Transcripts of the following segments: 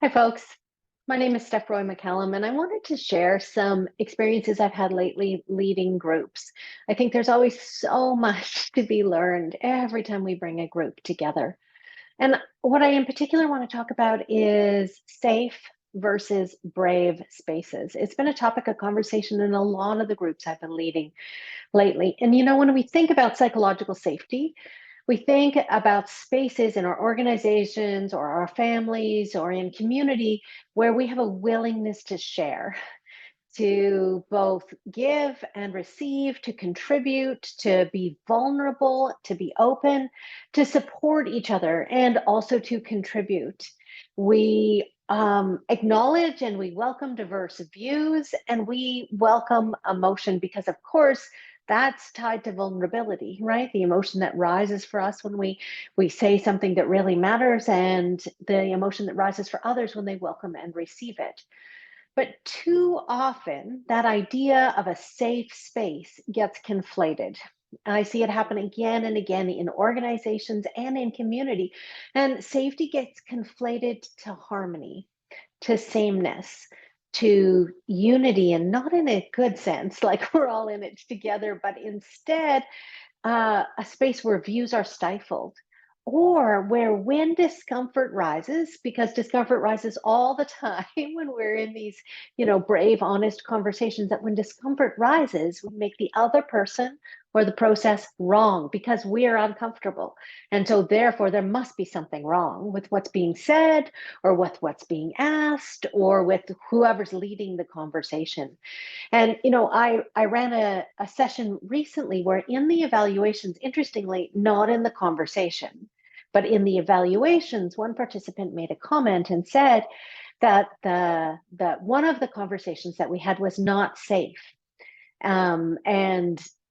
Hi, folks. My name is Steph Roy McCallum, and I wanted to share some experiences I've had lately leading groups. I think there's always so much to be learned every time we bring a group together. And what I in particular want to talk about is safe versus brave spaces. It's been a topic of conversation in a lot of the groups I've been leading lately. And when we think about psychological safety, we think about spaces in our organizations or our families or in community where we have a willingness to share, to both give and receive, to contribute, to be vulnerable, to be open, to support each other, and also to contribute. We acknowledge and we welcome diverse views, and we welcome emotion because, of course, that's tied to vulnerability, right? The emotion that rises for us when we say something that really matters, and the emotion that rises for others when they welcome and receive it. But too often, that idea of a safe space gets conflated. I see it happen again and again in organizations and in community. And safety gets conflated to harmony, to sameness, to unity, and not in a good sense, like we're all in it together, but instead a space where views are stifled, or where when discomfort rises, because discomfort rises all the time when we're in these, brave, honest conversations, that when discomfort rises, we make the other person or the process wrong because we're uncomfortable. And so therefore there must be something wrong with what's being said or with what's being asked or with whoever's leading the conversation. And I ran a session recently where in the evaluations, interestingly, not in the conversation, but in the evaluations, one participant made a comment and said that that one of the conversations that we had was not safe,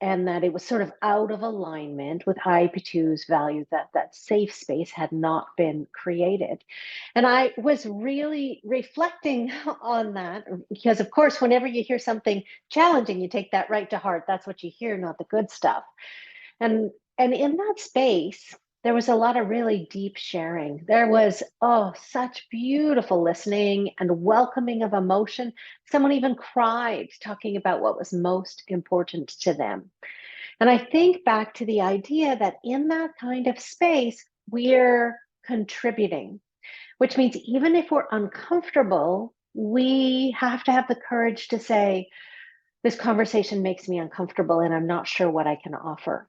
and that it was sort of out of alignment with IP2's values, that safe space had not been created. And I was really reflecting on that because, of course, whenever you hear something challenging, you take that right to heart. That's what you hear, not the good stuff. And in that space, there was a lot of really deep sharing. There was, such beautiful listening and welcoming of emotion. Someone even cried talking about what was most important to them. And I think back to the idea that in that kind of space, we're contributing, which means even if we're uncomfortable, we have to have the courage to say, this conversation makes me uncomfortable and I'm not sure what I can offer,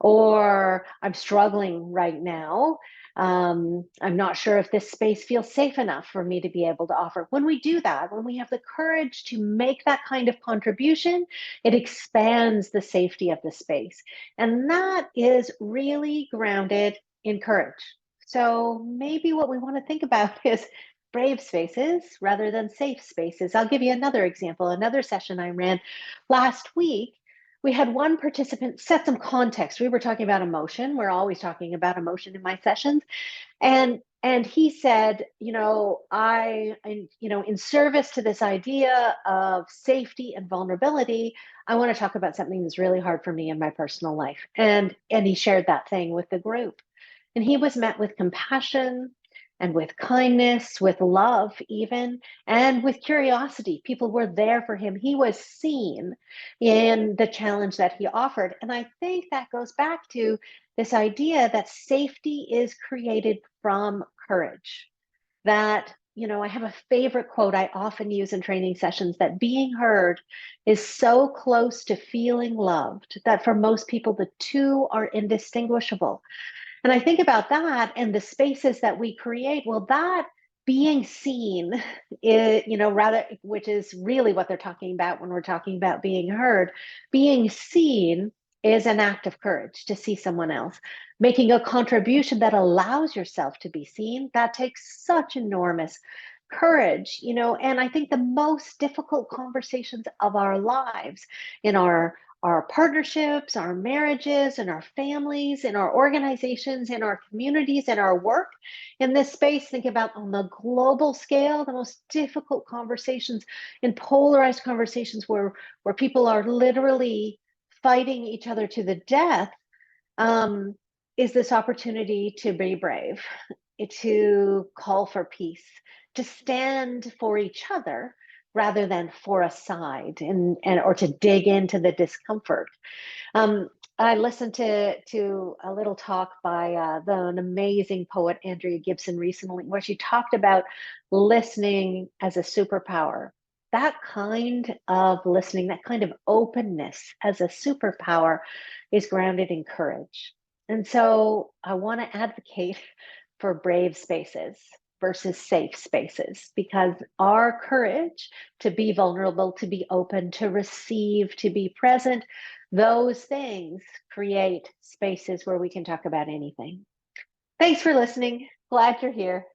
or I'm struggling right now. I'm not sure if this space feels safe enough for me to be able to offer. When we do that, when we have the courage to make that kind of contribution, it expands the safety of the space. And that is really grounded in courage. So maybe what we want to think about is brave spaces rather than safe spaces. I'll give you another example. Another session I ran last week, we had one participant set some context. We were talking about emotion. We're always talking about emotion in my sessions. And he said, in service to this idea of safety and vulnerability, I want to talk about something that's really hard for me in my personal life. And he shared that thing with the group. And he was met with compassion and with kindness, with love, even, and with curiosity. People were there for him. He was seen in the challenge that he offered. And I think that goes back to this idea that safety is created from courage. That, I have a favorite quote I often use in training sessions, that being heard is so close to feeling loved that for most people, the two are indistinguishable. And I think about that and the spaces that we create. Well, that being seen is, rather, which is really what they're talking about when we're talking about being heard. Being seen is an act of courage to see someone else. Making a contribution that allows yourself to be seen, that takes such enormous courage, and I think the most difficult conversations of our lives, in our partnerships, our marriages, and our families, in our organizations, in our communities, in our work in this space. Think about on the global scale, the most difficult conversations, in polarized conversations where people are literally fighting each other to the death, is this opportunity to be brave to call for peace, to stand for each other rather than for a side, and or to dig into the discomfort. Um, I listened to a little talk by an amazing poet, Andrea Gibson, recently, where she talked about listening as a superpower. That kind of listening, that kind of openness as a superpower is grounded in courage. And so I want to advocate for brave spaces versus safe spaces, because our courage to be vulnerable, to be open, to receive, to be present, those things create spaces where we can talk about anything. Thanks for listening. Glad you're here.